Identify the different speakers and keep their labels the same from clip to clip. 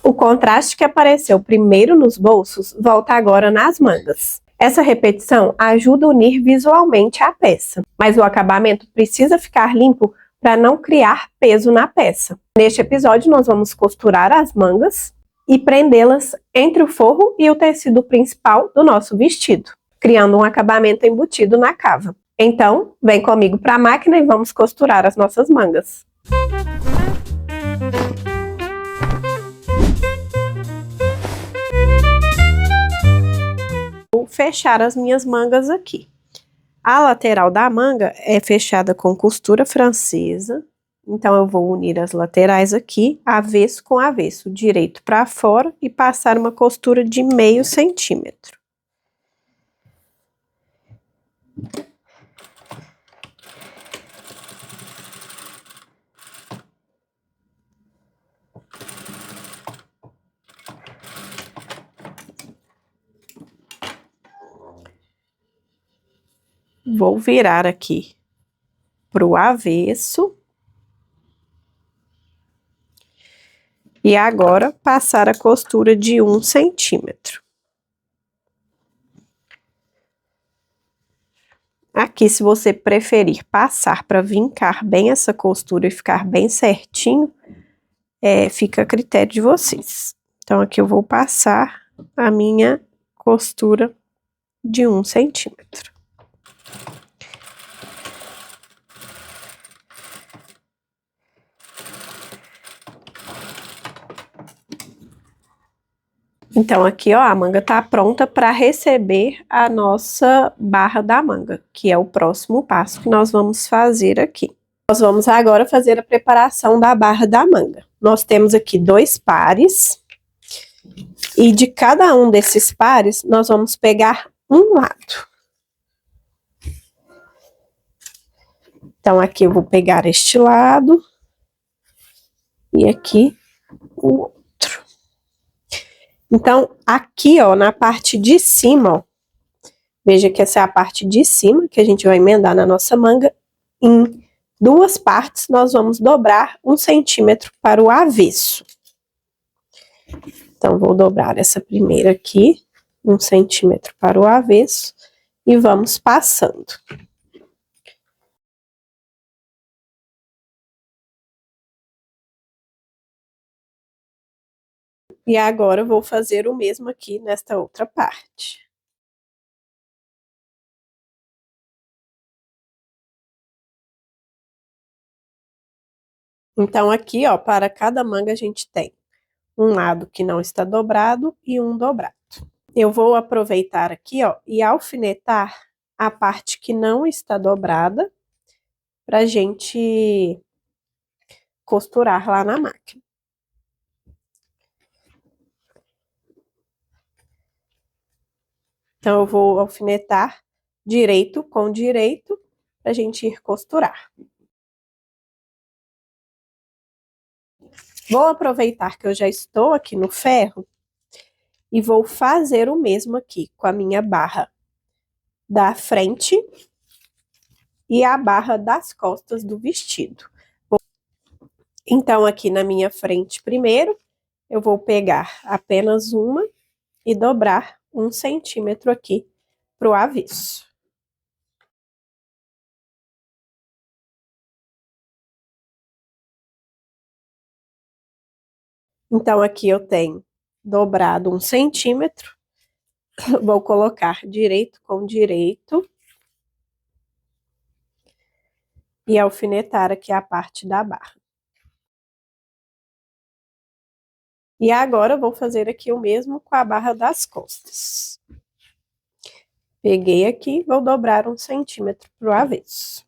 Speaker 1: O contraste que apareceu primeiro nos bolsos volta agora nas mangas. Essa repetição ajuda a unir visualmente a peça, mas o acabamento precisa ficar limpo para não criar peso na peça. Neste episódio, nós vamos costurar as mangas e prendê-las entre o forro e o tecido principal do nosso vestido, criando um acabamento embutido na cava. Então, vem comigo para a máquina e vamos costurar as nossas mangas. Vou fechar as minhas mangas aqui. A lateral da manga é fechada com costura francesa, então eu vou unir as laterais aqui, avesso com avesso, direito para fora e passar uma costura de meio centímetro. Vou virar aqui pro avesso. E agora, passar a costura de 1 centímetro. Aqui, se você preferir passar para vincar bem essa costura e ficar bem certinho, fica a critério de vocês. Então, aqui eu vou passar a minha costura de 1 centímetro. Então, aqui, ó, a manga tá pronta para receber a nossa barra da manga, que é o próximo passo que nós vamos fazer aqui. Nós vamos agora fazer a preparação da barra da manga. Nós temos aqui 2 pares, e de cada um desses pares, nós vamos pegar um lado. Então, aqui eu vou pegar este lado, e aqui o outro. Então, aqui, ó, na parte de cima, ó, veja que essa é a parte de cima que a gente vai emendar na nossa manga. Em 2 partes, nós vamos dobrar 1 centímetro para o avesso. Então, vou dobrar essa primeira aqui, 1 centímetro para o avesso, e vamos passando. E agora, eu vou fazer o mesmo aqui nesta outra parte. Então, aqui, ó, para cada manga a gente tem um lado que não está dobrado e um dobrado. Eu vou aproveitar aqui, ó, e alfinetar a parte que não está dobrada pra gente costurar lá na máquina. Então, eu vou alfinetar direito com direito pra gente ir costurar. Vou aproveitar que eu já estou aqui no ferro e vou fazer o mesmo aqui com a minha barra da frente e a barra das costas do vestido. Então, aqui na minha frente primeiro, eu vou pegar apenas uma e dobrar 1 centímetro aqui pro avesso. Então, aqui eu tenho dobrado 1 centímetro, vou colocar direito com direito e alfinetar aqui a parte da barra. E agora eu vou fazer aqui o mesmo com a barra das costas. Peguei aqui, vou dobrar 1 centímetro pro avesso.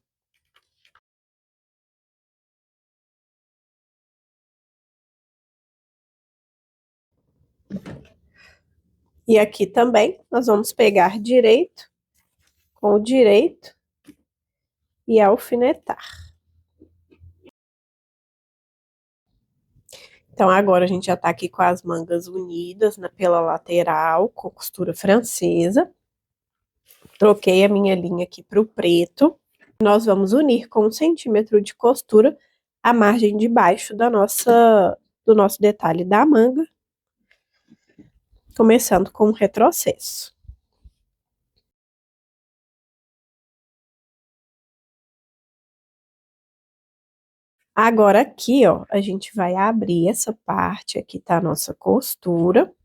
Speaker 1: E aqui também, nós vamos pegar direito com o direito e alfinetar. Então, agora a gente já tá aqui com as mangas unidas pela lateral, com costura francesa. Troquei a minha linha aqui pro preto. Nós vamos unir com 1 centímetro de costura a margem de baixo do nosso detalhe da manga começando com o retrocesso. Agora aqui, ó, a gente vai abrir essa parte, aqui tá a nossa costura,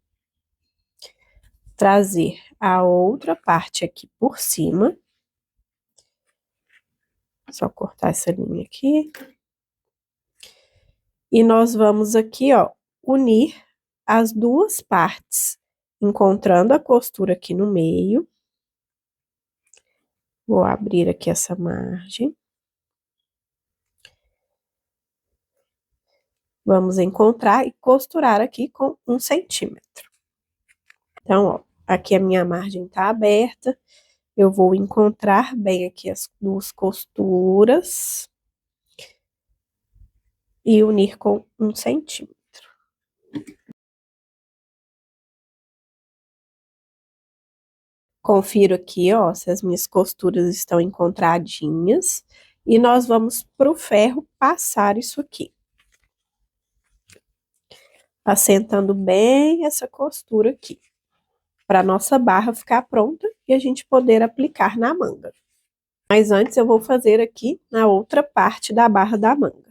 Speaker 1: trazer a outra parte aqui por cima. Só cortar essa linha aqui. E nós vamos aqui, ó, unir as duas partes, encontrando a costura aqui no meio. Vou abrir aqui essa margem. Vamos encontrar e costurar aqui com 1 centímetro. Então, ó, aqui a minha margem tá aberta. Eu vou encontrar bem aqui as duas costuras e unir com 1 centímetro. Confiro aqui, ó, se as minhas costuras estão encontradinhas. E nós vamos pro ferro passar isso aqui. Assentando bem essa costura aqui. Para nossa barra ficar pronta e a gente poder aplicar na manga. Mas antes eu vou fazer aqui na outra parte da barra da manga.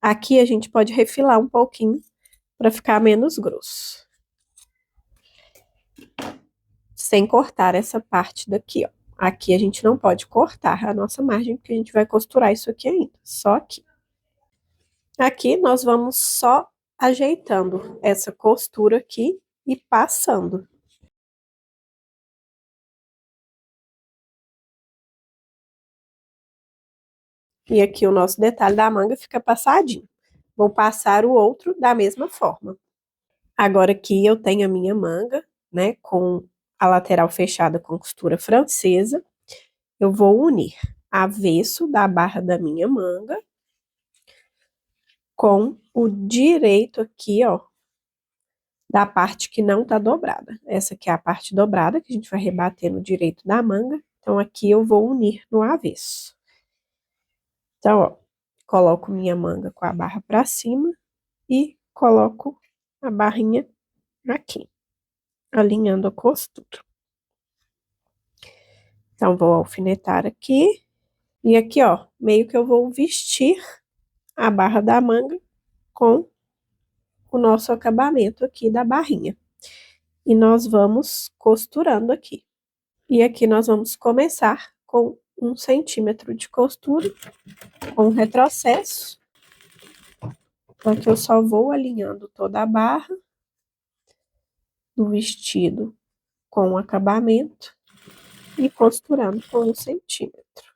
Speaker 1: Aqui a gente pode refilar um pouquinho para ficar menos grosso. Sem cortar essa parte daqui, ó. Aqui a gente não pode cortar a nossa margem, porque a gente vai costurar isso aqui ainda, só aqui. Aqui nós vamos só ajeitando essa costura aqui e passando. E aqui o nosso detalhe da manga fica passadinho. Vou passar o outro da mesma forma. Agora aqui eu tenho a minha manga, né, com a lateral fechada com costura francesa. Eu vou unir avesso da barra da minha manga com o direito aqui, ó, da parte que não tá dobrada. Essa aqui é a parte dobrada, que a gente vai rebater no direito da manga. Então, aqui eu vou unir no avesso. Então, ó, coloco minha manga com a barra pra cima e coloco a barrinha aqui, alinhando a costura. Então, vou alfinetar aqui. E aqui, ó, meio que eu vou vestir a barra da manga com o nosso acabamento aqui da barrinha. E nós vamos costurando aqui. E aqui nós vamos começar com 1 centímetro de costura, com retrocesso. Então, aqui eu só vou alinhando toda a barra do vestido com o acabamento e costurando com 1 centímetro.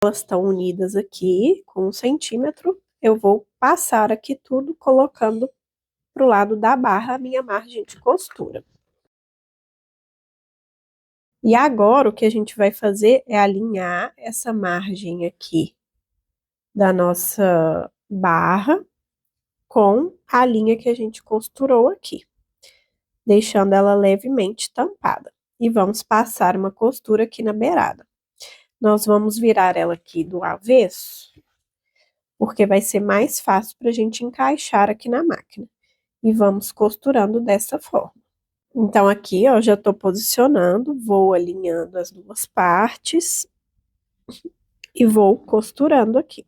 Speaker 1: Elas estão unidas aqui com 1 centímetro. Eu vou passar aqui tudo colocando pro lado da barra a minha margem de costura. E agora o que a gente vai fazer é alinhar essa margem aqui da nossa barra com a linha que a gente costurou aqui, deixando ela levemente tampada. E vamos passar uma costura aqui na beirada. Nós vamos virar ela aqui do avesso, porque vai ser mais fácil para a gente encaixar aqui na máquina. E vamos costurando dessa forma. Então, aqui, ó, já tô posicionando, vou alinhando as duas partes e vou costurando aqui.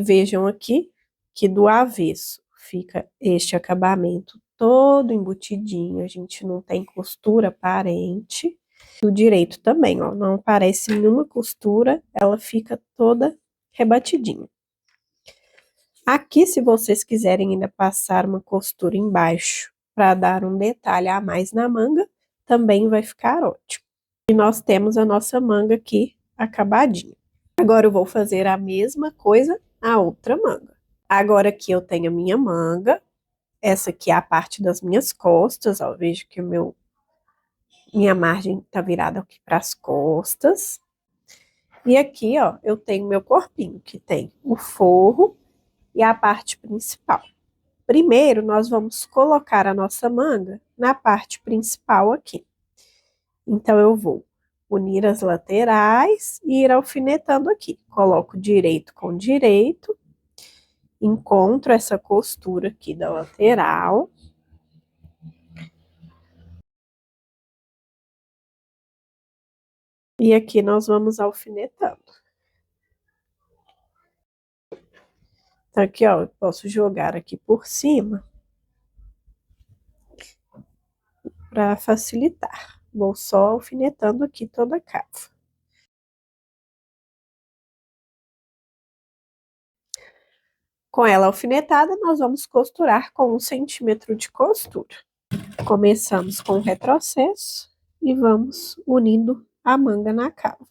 Speaker 1: Vejam aqui que do avesso fica este acabamento todo embutidinho, a gente não tem costura aparente. Do direito também, ó, não aparece nenhuma costura, ela fica toda rebatidinha. Aqui, se vocês quiserem ainda passar uma costura embaixo para dar um detalhe a mais na manga, também vai ficar ótimo. E nós temos a nossa manga aqui acabadinha. Agora eu vou fazer a mesma coisa na outra manga. Agora aqui eu tenho a minha manga, essa aqui é a parte das minhas costas, ó, vejo que minha margem tá virada aqui para as costas. E aqui, ó, eu tenho meu corpinho, que tem o forro e a parte principal. Primeiro, nós vamos colocar a nossa manga na parte principal aqui. Então, eu vou unir as laterais e ir alfinetando aqui. Coloco direito com direito, encontro essa costura aqui da lateral. E aqui nós vamos alfinetando. Então, aqui, ó, eu posso jogar aqui por cima para facilitar. Vou só alfinetando aqui toda a cava. Com ela alfinetada, nós vamos costurar com 1 centímetro de costura. Começamos com o retrocesso e vamos unindo a manga na cava.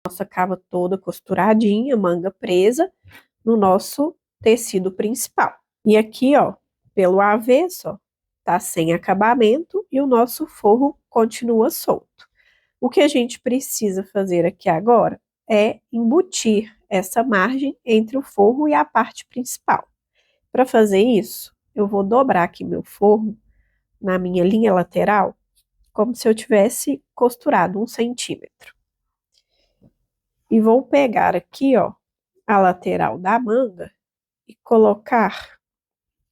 Speaker 1: Nossa cava toda costuradinha, manga presa no nosso tecido principal. E aqui, ó, pelo avesso, ó, tá sem acabamento e o nosso forro continua solto. O que a gente precisa fazer aqui agora é embutir essa margem entre o forro e a parte principal. Para fazer isso, eu vou dobrar aqui meu forro na minha linha lateral, como se eu tivesse costurado 1 centímetro. E vou pegar aqui, ó, a lateral da manga e colocar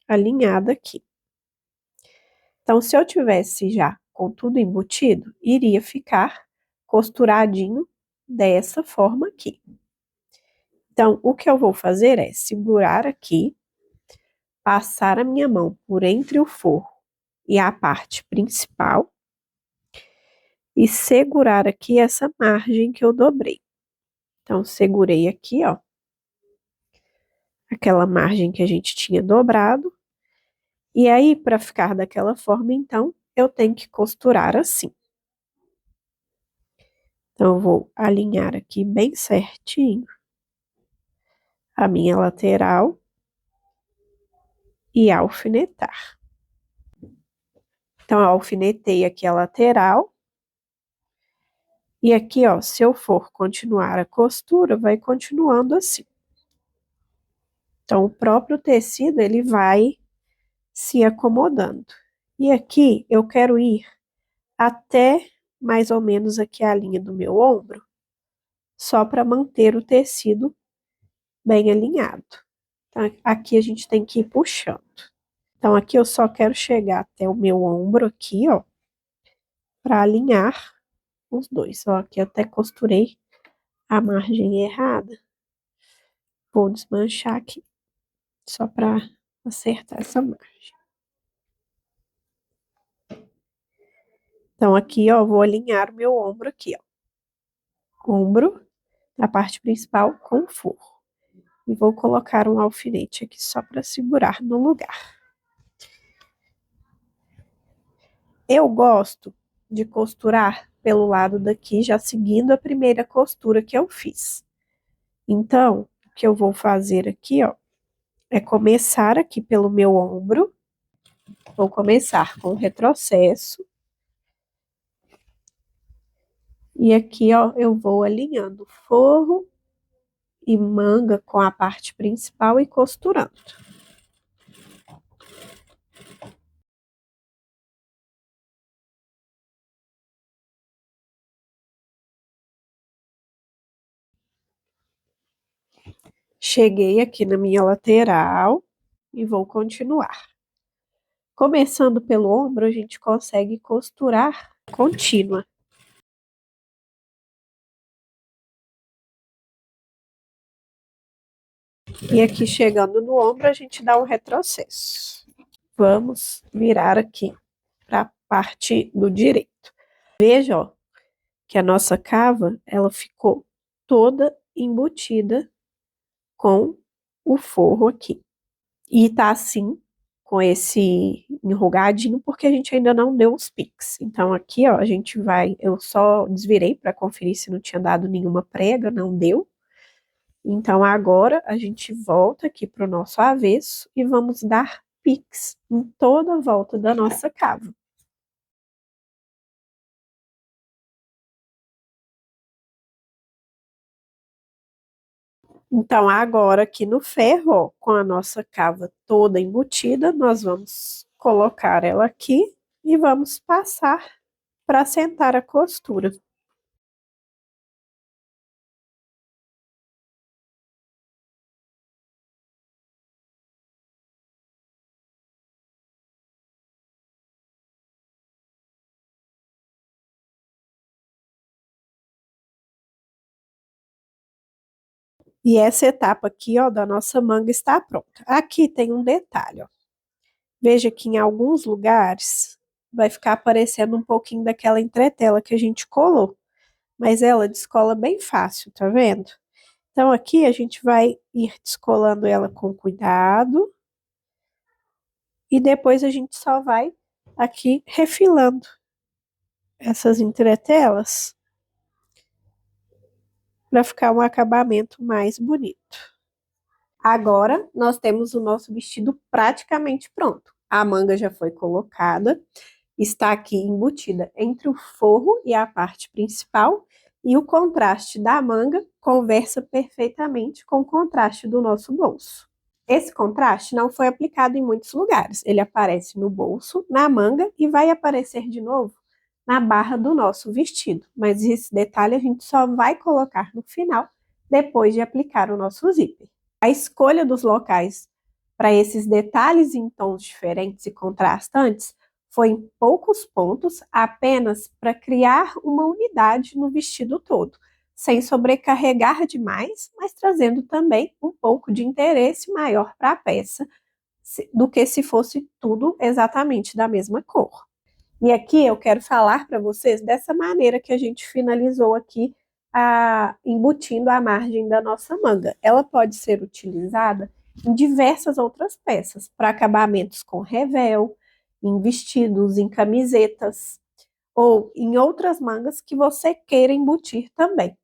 Speaker 1: alinhada aqui. Então, se eu tivesse já com tudo embutido, iria ficar costuradinho dessa forma aqui. Então, o que eu vou fazer é segurar aqui, passar a minha mão por entre o forro e a parte principal e segurar aqui essa margem que eu dobrei. Então, segurei aqui, ó, aquela margem que a gente tinha dobrado. E aí, para ficar daquela forma, então, eu tenho que costurar assim. Então, eu vou alinhar aqui bem certinho a minha lateral e alfinetar. Então, eu alfinetei aqui a lateral. E aqui, ó, se eu for continuar a costura, vai continuando assim. Então, o próprio tecido, ele vai se acomodando. E aqui, eu quero ir até mais ou menos aqui a linha do meu ombro, só para manter o tecido bem alinhado. Então, aqui a gente tem que ir puxando. Então, aqui eu só quero chegar até o meu ombro aqui, ó, para alinhar os dois. Ó, aqui eu até costurei a margem errada. Vou desmanchar aqui, só para acertar essa margem. Então, aqui, ó, vou alinhar o meu ombro aqui, ó. Ombro, na parte principal, com forro. E vou colocar um alfinete aqui só para segurar no lugar. Eu gosto de costurar pelo lado daqui, já seguindo a primeira costura que eu fiz. Então, o que eu vou fazer aqui, ó, é começar aqui pelo meu ombro. Vou começar com o retrocesso. E aqui, ó, eu vou alinhando forro e manga com a parte principal e costurando. Cheguei aqui na minha lateral e vou continuar. Começando pelo ombro, a gente consegue costurar contínua. E aqui chegando no ombro, a gente dá um retrocesso. Vamos virar aqui para a parte do direito. Veja, ó, que a nossa cava, ela ficou toda embutida com o forro aqui. E tá assim, com esse enrugadinho, porque a gente ainda não deu os piques. Então aqui, ó, a gente vai, eu só desvirei para conferir se não tinha dado nenhuma prega, não deu. Então agora a gente volta aqui pro nosso avesso e vamos dar piques em toda a volta da nossa cava. Então, agora aqui no ferro, ó, com a nossa cava toda embutida, nós vamos colocar ela aqui e vamos passar para assentar a costura. E essa etapa aqui, ó, da nossa manga está pronta. Aqui tem um detalhe, ó. Veja que em alguns lugares vai ficar aparecendo um pouquinho daquela entretela que a gente colou, mas ela descola bem fácil, tá vendo? Então aqui a gente vai ir descolando ela com cuidado e depois a gente só vai aqui refilando essas entretelas para ficar um acabamento mais bonito. Agora nós temos o nosso vestido praticamente pronto. A manga já foi colocada, está aqui embutida entre o forro e a parte principal, e o contraste da manga conversa perfeitamente com o contraste do nosso bolso. Esse contraste não foi aplicado em muitos lugares. Ele aparece no bolso, na manga e vai aparecer de novo na barra do nosso vestido. Mas esse detalhe a gente só vai colocar no final, depois de aplicar o nosso zíper. A escolha dos locais para esses detalhes em tons diferentes e contrastantes foi em poucos pontos, apenas para criar uma unidade no vestido todo, sem sobrecarregar demais, mas trazendo também um pouco de interesse maior para a peça, do que se fosse tudo exatamente da mesma cor. E aqui eu quero falar para vocês dessa maneira que a gente finalizou aqui, embutindo a margem da nossa manga. Ela pode ser utilizada em diversas outras peças, para acabamentos com revel, em vestidos, em camisetas, ou em outras mangas que você queira embutir também.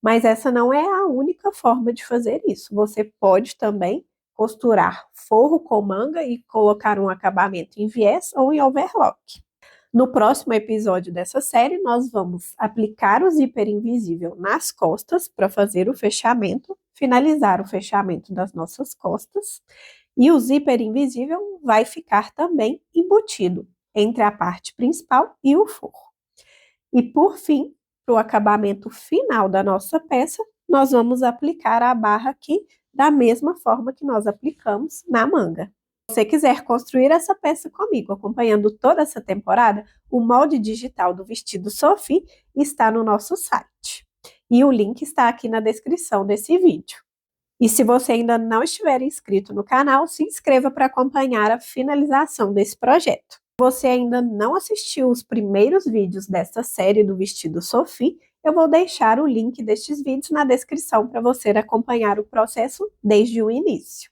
Speaker 1: Mas essa não é a única forma de fazer isso. Você pode também costurar forro com manga e colocar um acabamento em viés ou em overlock. No próximo episódio dessa série, nós vamos aplicar o zíper invisível nas costas para fazer o fechamento, finalizar o fechamento das nossas costas, e o zíper invisível vai ficar também embutido entre a parte principal e o forro. E por fim, para o acabamento final da nossa peça, nós vamos aplicar a barra aqui da mesma forma que nós aplicamos na manga. Se você quiser construir essa peça comigo, acompanhando toda essa temporada, o molde digital do vestido Sophie está no nosso site. E o link está aqui na descrição desse vídeo. E se você ainda não estiver inscrito no canal, se inscreva para acompanhar a finalização desse projeto. Se você ainda não assistiu os primeiros vídeos desta série do vestido Sophie, eu vou deixar o link destes vídeos na descrição para você acompanhar o processo desde o início.